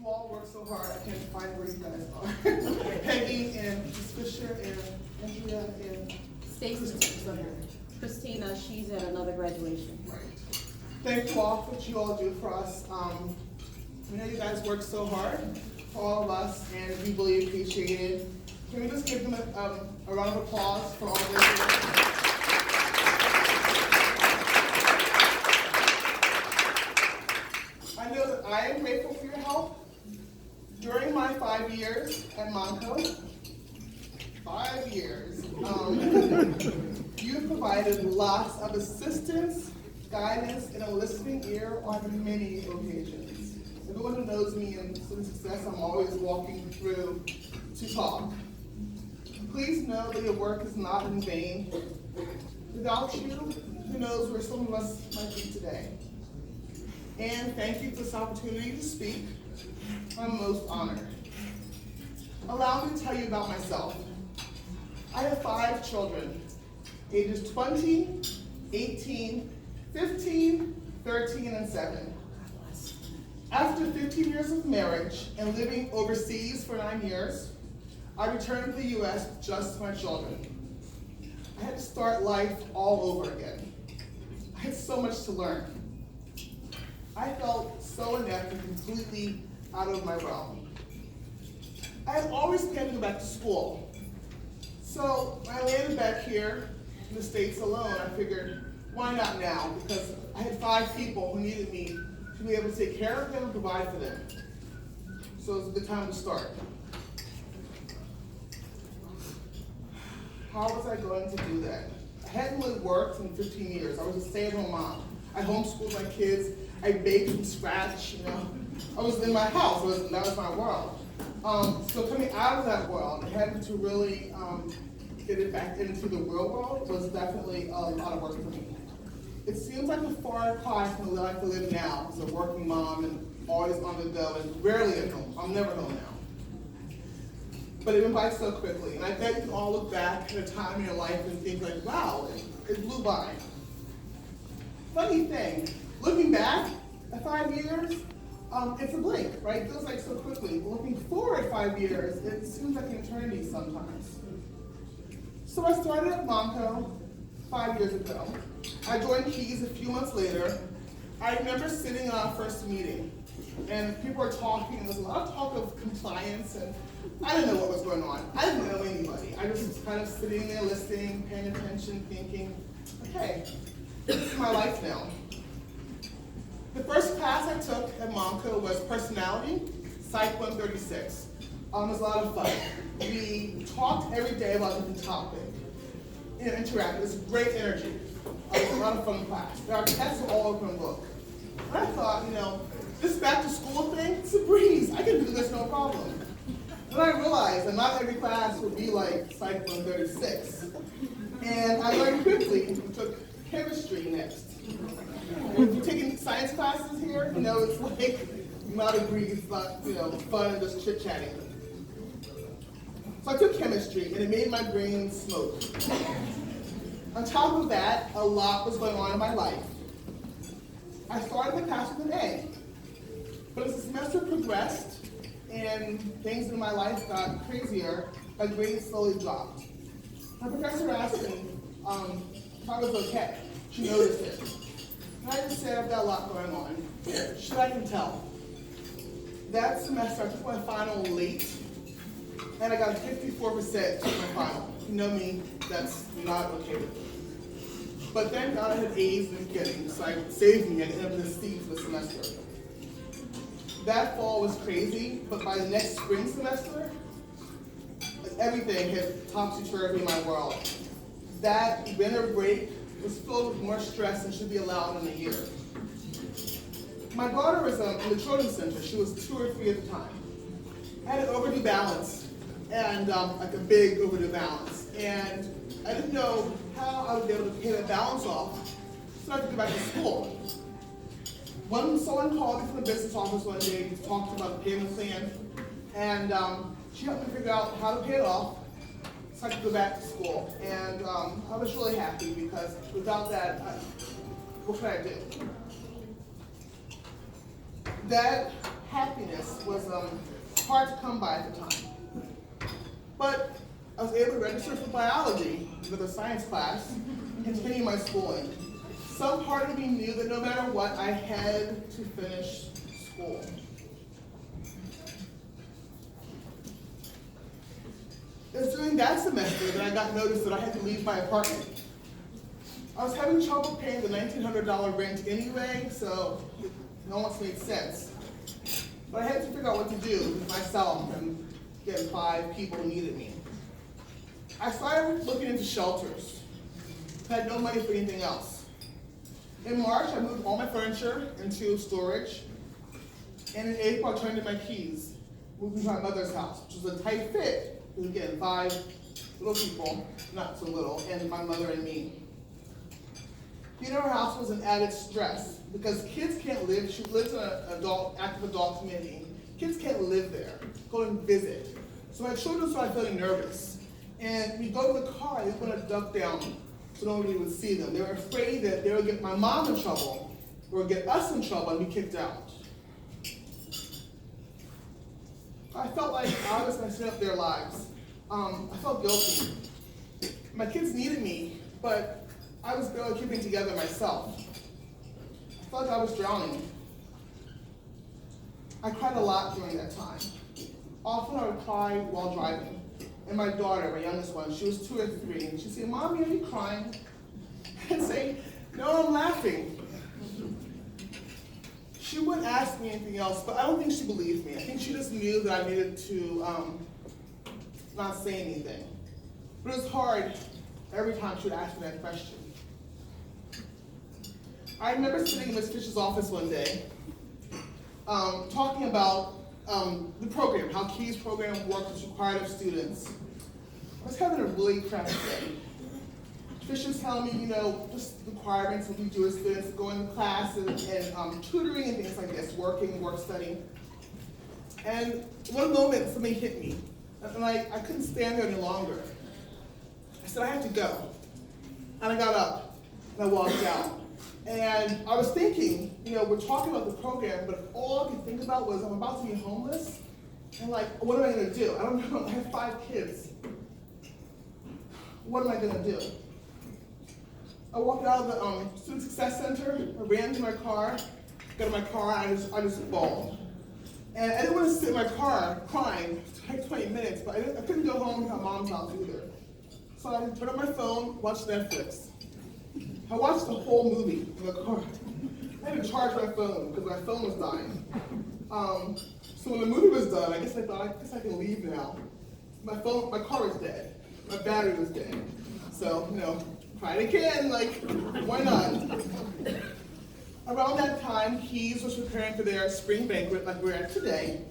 You all work so hard, I can't find where you guys are. Peggy and Ms. Fisher and Andrea and Stacey. Christina, she's at another graduation. Right. Thank you all for what you all do for us. We know you guys work so hard for all of us, and we really appreciate it. Can we just give them a round of applause for all their work? I know that I am grateful for your help. During my 5 years at Monco, 5 years, you've provided lots of assistance, guidance, and a listening ear on many occasions. Everyone who knows me in Student Success, I'm always walking through to talk. Please know that your work is not in vain. Without you, who knows where some of us might be today. And thank you for this opportunity to speak. I'm most honored. Allow me to tell you about myself. I have 5 children, ages 20, 18, 15, 13, and 7. After 15 years of marriage and living overseas for 9 years, I returned to the U.S. with just my children. I had to start life all over again. I had so much to learn. I felt so inept and completely out of my realm. I had always planned to go back to school. So when I landed back here in the States alone, I figured, why not now? Because I had 5 people who needed me to be able to take care of them and provide for them. So it was a good time to start. How was I going to do that? I hadn't really worked in 15 years. I was a stay-at-home mom. I homeschooled my kids. I baked from scratch, I was in my house, that was my world. So coming out of that world and having to really get it back into the real world was definitely a lot of work for me. It seems like a far cry from the life I live now as a working mom and always on the go and rarely at home. I'm never home now. But it went by so quickly, and I bet you can all look back at a time in your life and think like, wow, it blew by. Funny thing, looking back at 5 years, it's a blink, right? It feels like so quickly. But looking forward 5 years, it seems like an eternity sometimes. So I started at Monco 5 years ago. I joined Keys a few months later. I remember sitting in our first meeting, and people were talking, and there was a lot of talk of compliance, and I didn't know what was going on. I didn't know anybody. I was just kind of sitting there listening, paying attention, thinking, okay, this is my life now. The first class I took at Monco was Personality, Psych 136. It was a lot of fun. We talked every day about a different topic. Interactive, it was great energy. It was a lot of fun class. Our tests were all open book. And I thought, this back to school thing, it's a breeze. I can do this no problem. Then I realized that not every class would be like Psych 136. And I learned quickly and took chemistry next. And if you're taking science classes here, it's like not agree, it's not, fun and just chit-chatting. So I took chemistry, and it made my brain smoke. On top of that, a lot was going on in my life. I started the class with an A, but as the semester progressed and things in my life got crazier, my grades slowly dropped. My professor asked me if I was okay. She noticed it. And I just said, I've got a lot going on. Should I can tell? That semester, I took my final late, and I got a 54% on my final. You know me, that's not okay with me. But thank God I had A's in the beginning, so it saved me at the end of the C for the semester. That fall was crazy, but by the next spring semester, everything had topsy-turvy in my world. That winter break was filled with more stress than should be allowed in a year. My daughter was in the children's center. She was 2 or 3 at the time. I had an overdue balance, and like a big overdue balance. And I didn't know how I would be able to pay that balance off, so I had to go back to school. Someone called me from the business office one day to talk about the payment plan, and she helped me figure out how to pay it off, so I could go back to school. And I was really happy because without that, what could I do? That happiness was hard to come by at the time. But I was able to register for biology with a science class, continue my schooling. Some part of me knew that no matter what, I had to finish school. It was during that semester that I got notice that I had to leave my apartment. I was having trouble paying the $1,900 rent anyway, so it almost made sense. But I had to figure out what to do with myself and getting 5 people who needed me. I started looking into shelters. I had no money for anything else. In March, I moved all my furniture into storage. And in April, I turned in my keys, moving to my mother's house, which was a tight fit. Because again, 5 little people, not so little, and my mother and me. Being in our house was an added stress because kids can't live. She lives in an active adult community. Kids can't live there, go and visit. So my children started feeling nervous. And we go to the car, they want to duck down so nobody would see them. They were afraid that they would get my mom in trouble or get us in trouble and be kicked out. I felt like I was messing up their lives. I felt guilty. My kids needed me, but I was barely keeping together myself. I felt like I was drowning. I cried a lot during that time. Often I would cry while driving. And my daughter, my youngest one, she was 2 or 3, and she'd say, "Mommy, are you crying?" I'd say, "No, I'm laughing." She wouldn't ask me anything else, but I don't think she believed me. I think she just knew that I needed to not say anything. But it was hard every time she would ask me that question. I remember sitting in Ms. Fisher's office one day, talking about the program, how Key's program works, is required of students. I was having a really crappy day. Fisher's telling me, just requirements what we do as students, going to class and tutoring and things like this, work studying. And one moment, something hit me. And I couldn't stand there any longer. I said, I have to go. And I got up and I walked out. And I was thinking, we're talking about the program, but all I could think about was I'm about to be homeless. And what am I gonna do? I don't know, I have 5 kids. What am I gonna do? I walked out of the Student Success Center, I ran to my car, got in my car, and I just bawled. And I didn't want to sit in my car crying for like 20 minutes, but I couldn't go home to my mom's house either. So I turned on my phone, watched Netflix. I watched the whole movie in the car. I had to charge my phone because my phone was dying. So when the movie was done, I thought I can leave now. My car was dead. My battery was dead. So, try it again, why not? Around that time, Keys was preparing for their spring banquet like we're at today.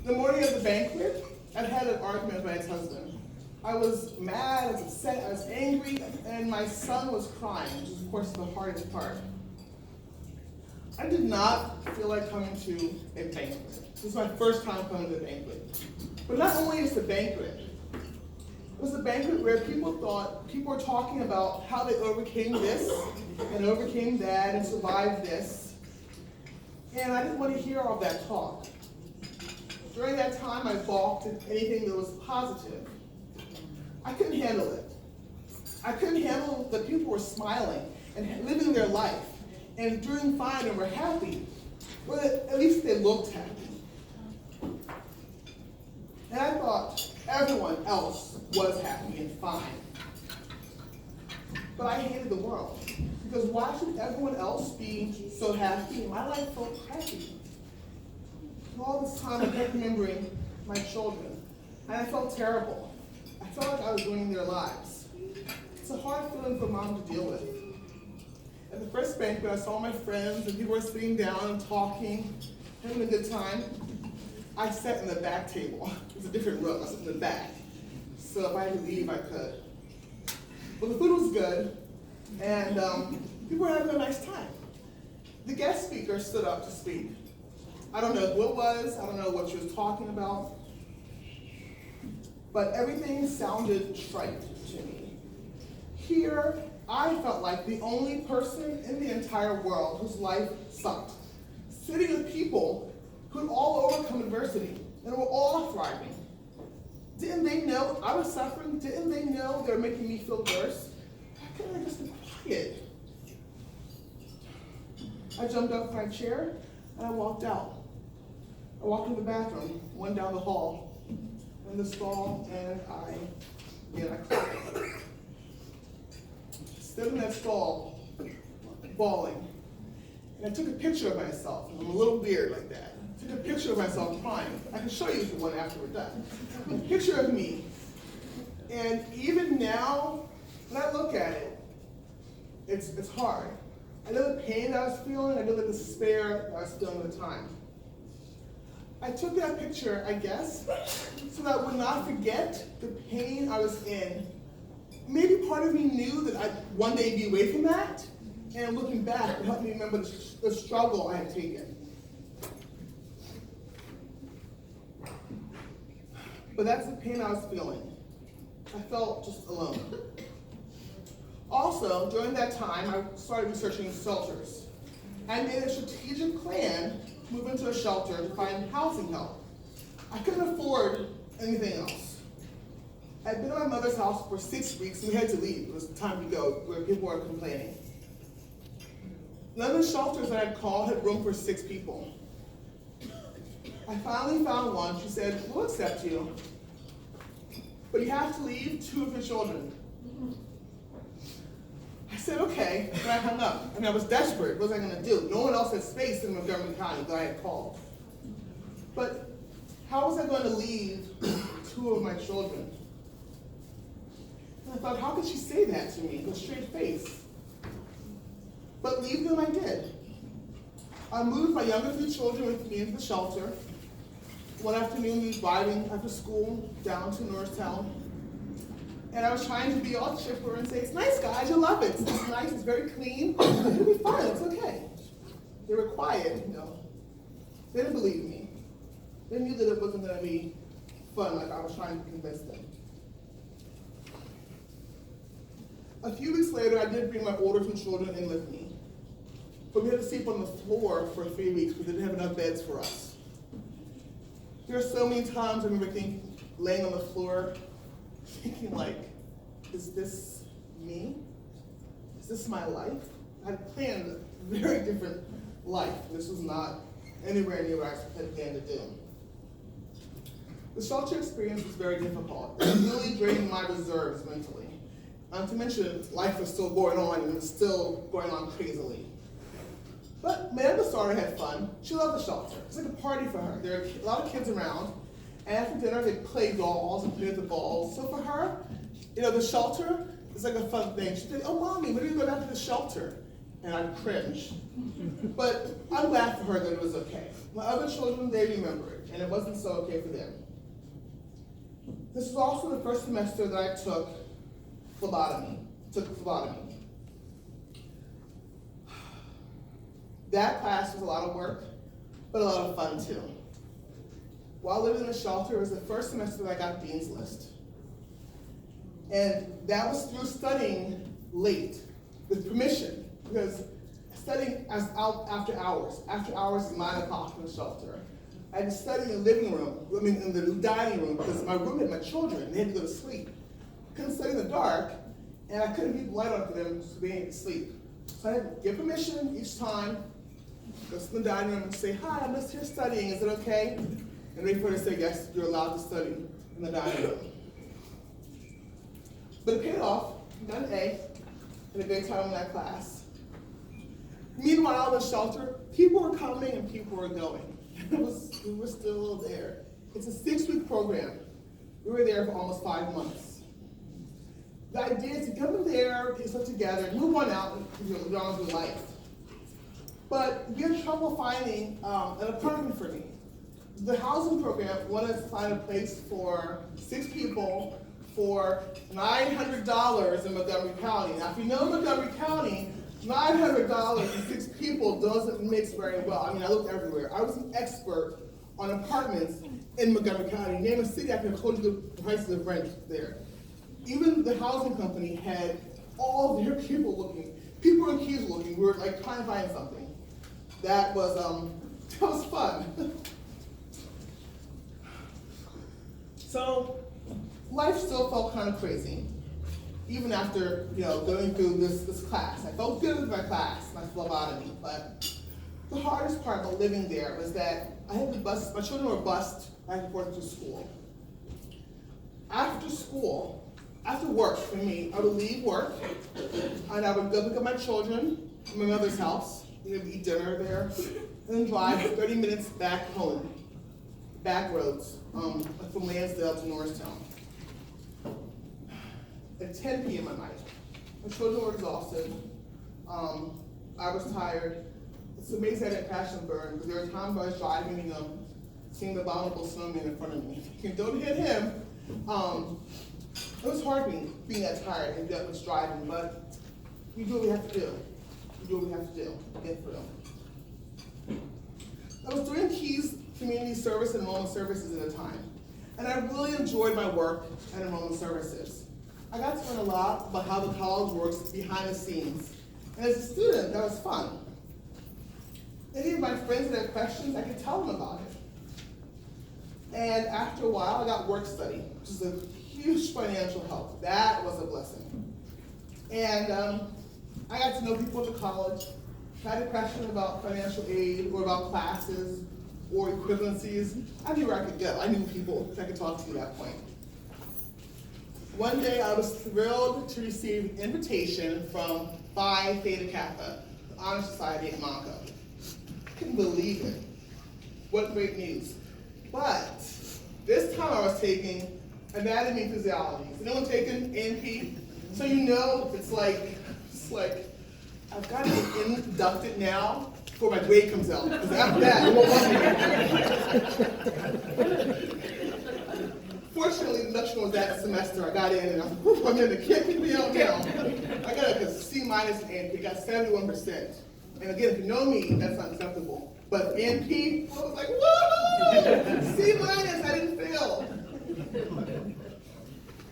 The morning of the banquet, I had an argument with my ex-husband. I was mad, I was upset, I was angry, and my son was crying, which is of course the hardest part. I did not feel like coming to a banquet. This was my first time coming to a banquet. But not only is the banquet, it was a banquet where people were talking about how they overcame this and overcame that and survived this. And I didn't want to hear all that talk. During that time, I balked at anything that was positive. I couldn't handle it. I couldn't handle that people were smiling and living their life and doing fine and were happy. Well, at least they looked happy. And I thought everyone else was happy and fine. But I hated the world. Because why should everyone else be so happy and my life felt crappy? All this time I kept remembering my children. And I felt terrible. I felt like I was ruining their lives. It's a hard feeling for mom to deal with. At the first banquet, I saw my friends and people were sitting down and talking, having a good time. I sat in the back table. It was a different room. I sat in the back. So if I had to leave, I could. Well, the food was good, and people were having a nice time. The guest speaker stood up to speak. I don't know who it was. I don't know what she was talking about. But everything sounded trite to me. Here, I felt like the only person in the entire world whose life sucked. Sitting with people who had all overcome adversity and were all thriving. Didn't they know I was suffering? Didn't they know they were making me feel worse? Why couldn't I just be quiet? I jumped up from my chair and I walked out. I walked to the bathroom, went down the hall, in the stall, and I cried. Stood in that stall, bawling. And I took a picture of myself. I'm a little weird like that. I took a picture of myself crying. I can show you the one after we're done. A picture of me. And even now, when I look at it, it's hard. I know the pain that I was feeling, I know the despair that I was feeling at the time. I took that picture, I guess, so that I would not forget the pain I was in. Maybe part of me knew that I'd one day be away from that, and looking back, it helped me remember the struggle I had taken. But that's the pain I was feeling. I felt just alone. Also, during that time, I started researching shelters. I made a strategic plan to move into a shelter to find housing help. I couldn't afford anything else. I'd been at my mother's house for 6 weeks, and we had to leave. It was time to go, where people were complaining. None of the shelters that I'd called had room for 6 people. I finally found one. She said, "We'll accept you, but you have to leave 2 of your children." I said, okay, and I hung up. I mean, I was desperate. What was I gonna do? No one else had space in Montgomery County that I had called. But how was I going to leave 2 of my children? And I thought, how could she say that to me with a straight face? But leave them I did. I moved my younger 3 children with me into the shelter. One afternoon, we were driving after school down to Norristown. And I was trying to be all chipper and say, "It's nice, guys, you'll love it. It's nice, it's very clean. It'll be fine, it's okay." They were quiet, They didn't believe me. They knew that it wasn't gonna be fun like I was trying to convince them. A few weeks later, I did bring my older 2 children in with me. But we had to sleep on the floor for 3 weeks because they didn't have enough beds for us. There are so many times I remember laying on the floor, thinking like, is this me? Is this my life? I had planned a very different life. This was not anywhere near what I had planned to do. The shelter experience was very difficult. It really drained my reserves mentally. Not to mention, life was still going on and it was still going on crazily. But my youngest daughter had fun. She loved the shelter. It was like a party for her. There were a lot of kids around. And after dinner, they'd play dolls and play with the balls. So for her, the shelter is like a fun thing. She'd say, "Oh, Mommy, when are you going back to the shelter?" And I'd cringe. But I'm glad for her that it was okay. My other children, they remember it, and it wasn't so okay for them. This was also the first semester that I took phlebotomy. That class was a lot of work, but a lot of fun too. While living in the shelter, it was the first semester that I got Dean's List. And that was through studying late, with permission, because studying after hours. After hours is 9 o'clock in the shelter. I had to study in the living room, in the dining room, because my roommate, my children, they had to go to sleep. I couldn't study in the dark, and I couldn't keep the light on for them so they didn't sleep. So I had to give permission each time, go to the dining room and say, "Hi, I'm just here studying, is it okay?" And wait for her to say, "Yes, you're allowed to study in the dining room." But it paid off. I got an A and a great time in that class. Meanwhile, in the shelter, people were coming and people were going. We were still there. It's a 6-week program. We were there for almost 5 months. The idea is to come in there, get stuff together, move on out, and live on with life. But we had trouble finding an apartment for me. The housing program wanted us to find a place for 6 people for $900 in Montgomery County. Now, if you know Montgomery County, $900 for 6 people doesn't mix very well. I mean, I looked everywhere. I was an expert on apartments in Montgomery County. Name a city, I could have told you the prices of rent there. Even the housing company had all their people looking. People in queues looking. We were like trying to find something. That was fun. So life still felt kind of crazy, even after going through this class. I felt good with my class, my phlebotomy, but the hardest part about living there was that I had to bus. My children were bused back and forth to school. After school, after work for me, I would leave work and I would go pick up my children at my mother's house. We'd eat dinner there, and then drive 30 minutes back home, back roads, from Lansdale to Norristown. At 10 p.m. at night, my children were exhausted. I was tired. It's amazing I didn't crash and burn, because there were times I was driving, seeing the abominable snowman in front of me. Don't hit him. It was hard being that tired and that much driving, but we do what we have to do. We do what we have to do to get through. I was doing Keys Community Service and Enrollment Services at the time, and I really enjoyed my work at Enrollment Services. I got to learn a lot about how the college works behind the scenes, and as a student, that was fun. Any of my friends that had questions, I could tell them about it. And after a while, I got work study, which is a huge financial help. That was a blessing. And I got to know people at the college. If I had a question about financial aid or about classes or equivalencies, I knew where I could go. I knew people I could talk to at that point. One day, I was thrilled to receive an invitation from Phi Theta Kappa, the Honor Society at Montgomery. I couldn't believe it. What great news. But this time I was taking anatomy and physiology. Has anyone taken A&P? So it's like, I've got to get inducted now before my grade comes out. Because after that, it won't want me. Fortunately, the induction was that semester. I got in and I was like, whew, I'm in, they can't kick me out now. I got a C minus in A&P, got 71%. And again, if you know me, that's not acceptable. But A&P, I was like, whoa! C minus, I didn't fail.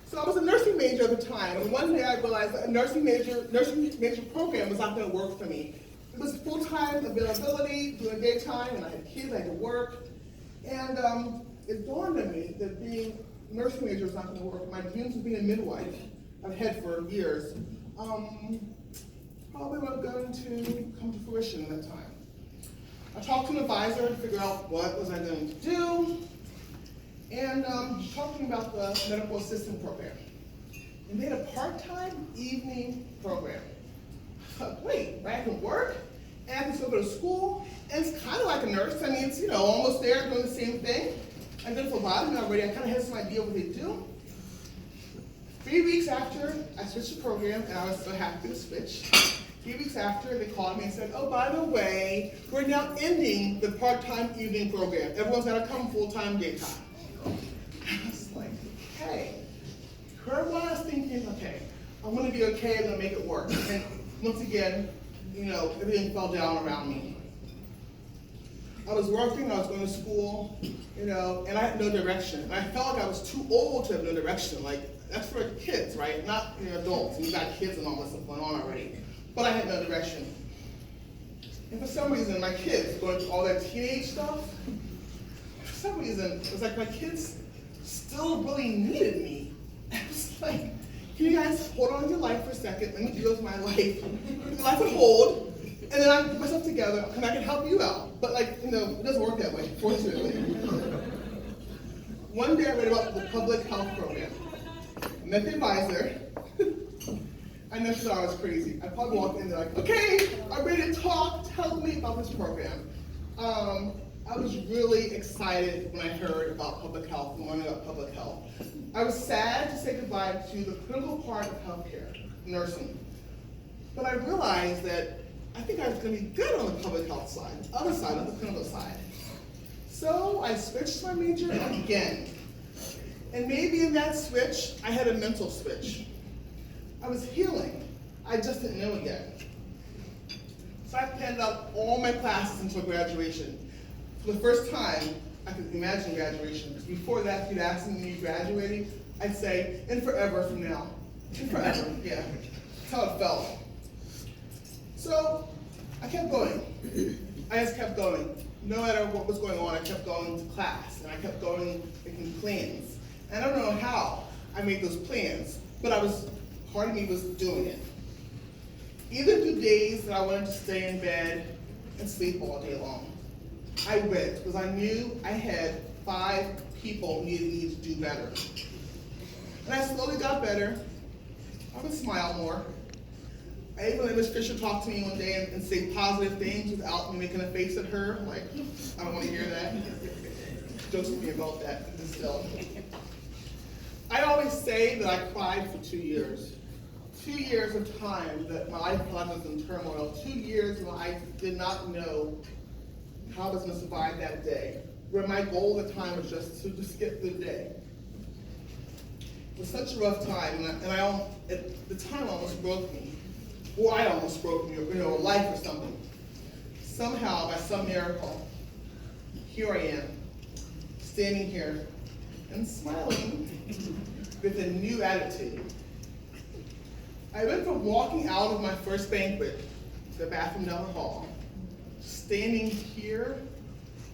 So I was a nursing major at the time, and one day I realized that a nursing major program was not going to work for me. It was full-time availability during daytime, and I had kids, I had to work. And it dawned on me that being a nursing major was not going to work. My dreams of being a midwife, I've had for years, probably weren't going to come to fruition at that time. I talked to an advisor to figure out what was I going to do, and talking about the medical assistant program. And they had a part-time evening program. Wait, I can work, and I can still go to school, and it's kind of like a nurse. I mean, it's almost there doing the same thing. I did phlebotomy already. I kind of had some idea what they do. 3 weeks after I switched the program, and I was so happy to switch. 3 weeks after, they called me and said, oh, by the way, we're now ending the part-time evening program. Everyone's got to come full-time daytime. I was like, okay. For a while, I was thinking, okay, I'm going to be okay, I'm going to make it work. And once again, everything fell down around me. I was working, I was going to school, and I had no direction. And I felt like I was too old to have no direction. Like, that's for kids, right? Not adults, and you got kids and all this stuff going on already. But I had no direction. And for some reason, my kids, going through all that teenage stuff, for some reason, it was like my kids still really needed me. I was like, can you guys hold on to your life for a second? Let me deal with my life. Your life would hold, and then I put myself together, and I can help you out. But it doesn't work that way, fortunately. One day I read about the public health program. I met the advisor. I know she thought I was crazy. I probably walked in there like, okay, I'm ready to talk, tell me about this program. I was really excited when I heard about public health and learning about public health. I was sad to say goodbye to the critical part of healthcare, nursing. But I realized that I think I was going to be good on the public health side, the other side, not the clinical side. So I switched my major again. And maybe in that switch, I had a mental switch. I was healing. I just didn't know it yet. So I planned out all my classes until graduation. For the first time, I could imagine graduation, because before that, if you'd asked me graduating, I'd say, and forever from now. And forever, yeah. That's how it felt. So I kept going. I just kept going. No matter what was going on, I kept going to class, and I kept going, making plans. And I don't know how I made those plans, but part of me was doing it. Even through days that I wanted to stay in bed and sleep all day long, I went because I knew I had 5 people needing me to do better. And I slowly got better. I would smile more. I even let Miss Fisher talk to me one day and say positive things without me making a face at her. I'm like, I don't want to hear that. Jokes with me about that still. I always say that I cried for 2 years. 2 years of time that my life was in turmoil. 2 years when I did not know how I was going to survive that day. Where my goal at the time was just to get through the day. It was such a rough time, and at the time almost broke me. Or I almost broke me, life or something. Somehow, by some miracle, here I am, standing here and smiling with a new attitude. I went from walking out of my first banquet to the bathroom down the hall, standing here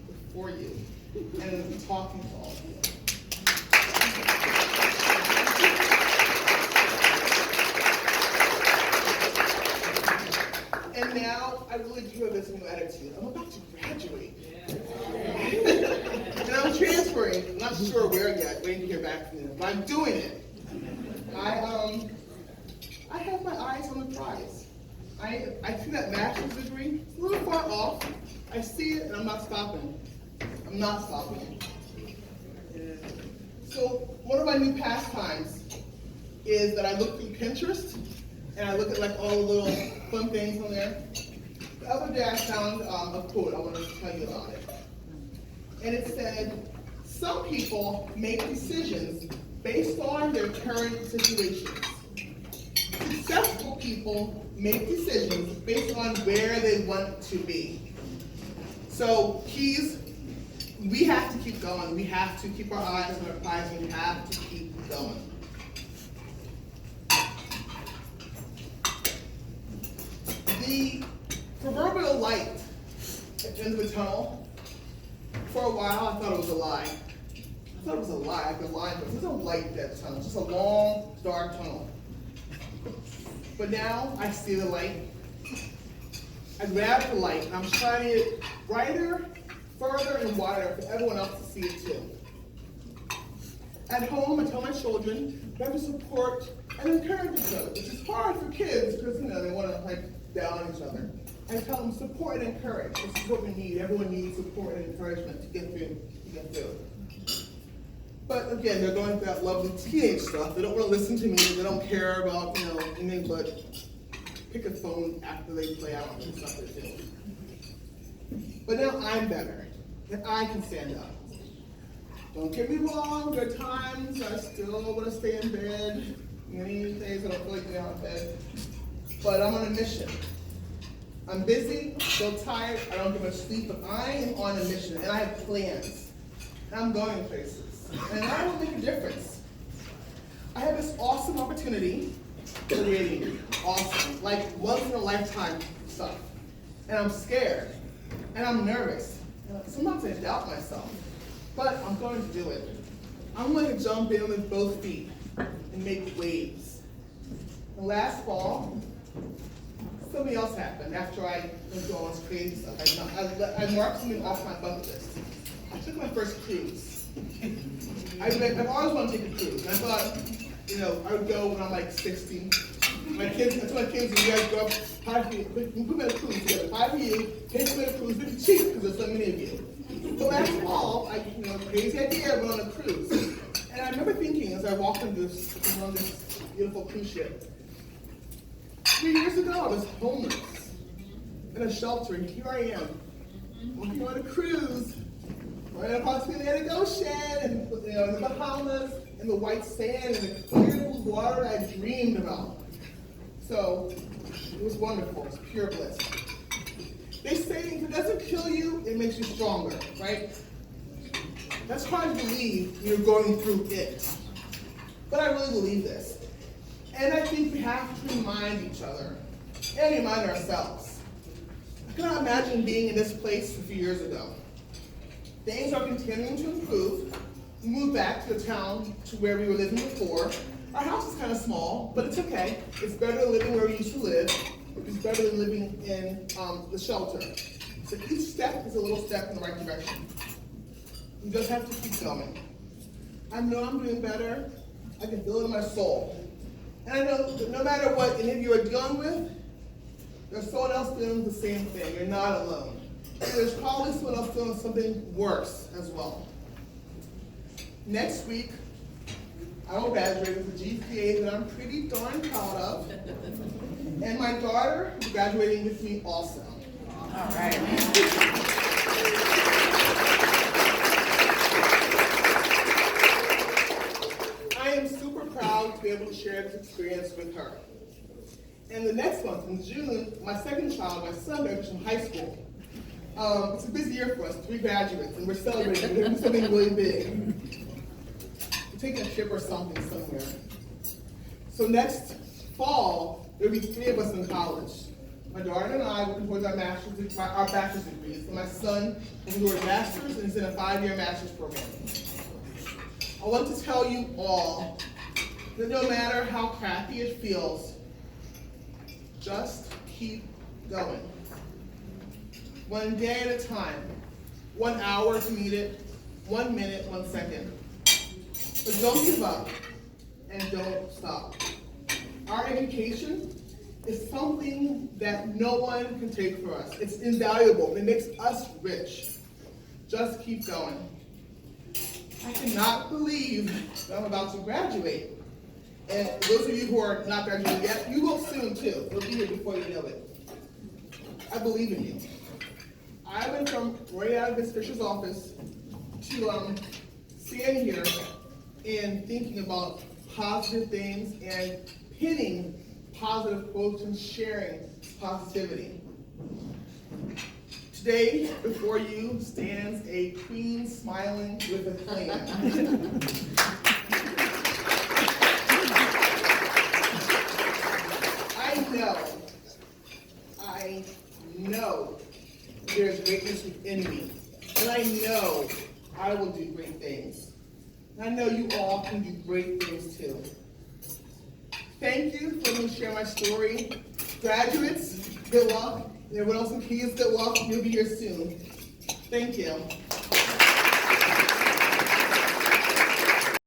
before you and talking to all of you. And now I really do have this new attitude. I'm about to graduate. And I'm transferring. I'm not sure where yet, waiting to hear back from them, but I'm doing it. I have my eyes on the prize. I see that master's degree. It's a little far off. I see it and I'm not stopping. I'm not stopping. So one of my new pastimes is that I look through Pinterest and I look at like all the little fun things on there. The other day I found a quote. I wanted to tell you about it. And it said, some people make decisions based on their current situations. Successful people make decisions based on where they want to be. So we have to keep going. We have to keep our eyes on our prize, and we have to keep going. The proverbial light at the end of the tunnel, for a while I thought it was a lie. I thought it was a lie. I could lie, but there's no light at that tunnel. It's just a long, dark tunnel. But now I see the light. I grab the light and I'm shining it brighter, further, and wider for everyone else to see it too. At home, I tell my children we have to support and encourage each other, which is hard for kids because they want to down on each other. I tell them support and encourage. This is what we need. Everyone needs support and encouragement to get through. But again, they're going through that lovely teenage stuff. They don't want to listen to me. They don't care about anything but pick a phone after they play out and stuff they're doing. But now I'm better, and I can stand up. Don't get me wrong. There are times I still want to stay in bed. Many days I don't feel like getting out of bed. But I'm on a mission. I'm busy, still tired, I don't get much sleep, but I am on a mission, and I have plans. And I'm going places, and I will make a difference. I have this awesome opportunity creating, awesome, like once-in-a-lifetime stuff. And I'm scared, and I'm nervous. Sometimes I doubt myself, but I'm going to do it. I'm going to jump in with both feet and make waves. And last fall, something else happened after I went through all this crazy stuff. I marked something off my bucket list. I took my first cruise. I've always wanted to take a cruise. And I thought, I would go when I'm like 60. I told my kids, you guys go up, we put me on a cruise together. 5 of you, take me on a cruise. It's cheap because there's so many of you. So last fall, crazy idea, went on a cruise. And I remember thinking as I walked on this beautiful cruise ship, 3 years ago, I was homeless in a shelter, and here I am, walking on a cruise, right across the Atlantic Ocean, and in the Bahamas, in the white sand, and the clear blue water I dreamed about. So it was wonderful. It was pure bliss. They say if it doesn't kill you, it makes you stronger, right? That's hard to believe when you're going through it, but I really believe this. And I think we have to remind each other and remind ourselves. I cannot imagine being in this place a few years ago. Things are continuing to improve. We moved back to the town to where we were living before. Our house is kind of small, but it's okay. It's better than living where we used to live. It's better than living in the shelter. So each step is a little step in the right direction. You just have to keep going. I know I'm doing better. I can feel it in my soul. And I know that no matter what any of you are dealing with, there's someone else dealing with the same thing. You're not alone. And there's probably someone else dealing with something worse as well. Next week, I will graduate with a GPA that I'm pretty darn proud of. And my daughter is graduating with me also. All right. I am super proud to be able to share this experience with her. And the next month, in June, my second child, my son, graduates from high school. It's a busy year for us, 3 graduates, and we're celebrating. We're doing something really big. We're taking a trip or something somewhere. So next fall, there'll be 3 of us in college. My daughter and I working towards our bachelor's degrees. And my son is doing a master's and he's in a 5-year master's program. I want to tell you all that no matter how crappy it feels, just keep going. 1 day at a time, 1 hour if you need it, 1 minute, 1 second. But don't give up and don't stop. Our education is something that no one can take from us. It's invaluable. It makes us rich. Just keep going. I cannot believe that I'm about to graduate. And those of you who are not graduated yet, you will soon too. You'll be here before you know it. I believe in you. I went from right out of Ms. Fisher's office to standing here and thinking about positive things and pinning positive quotes and sharing positivity. Today, before you stands a queen smiling with a plan. I know there's greatness within me, and I know I will do great things. And I know you all can do great things too. Thank you for letting me share my story. Graduates, good luck. And everyone else in Keys, good luck. You'll be here soon. Thank you.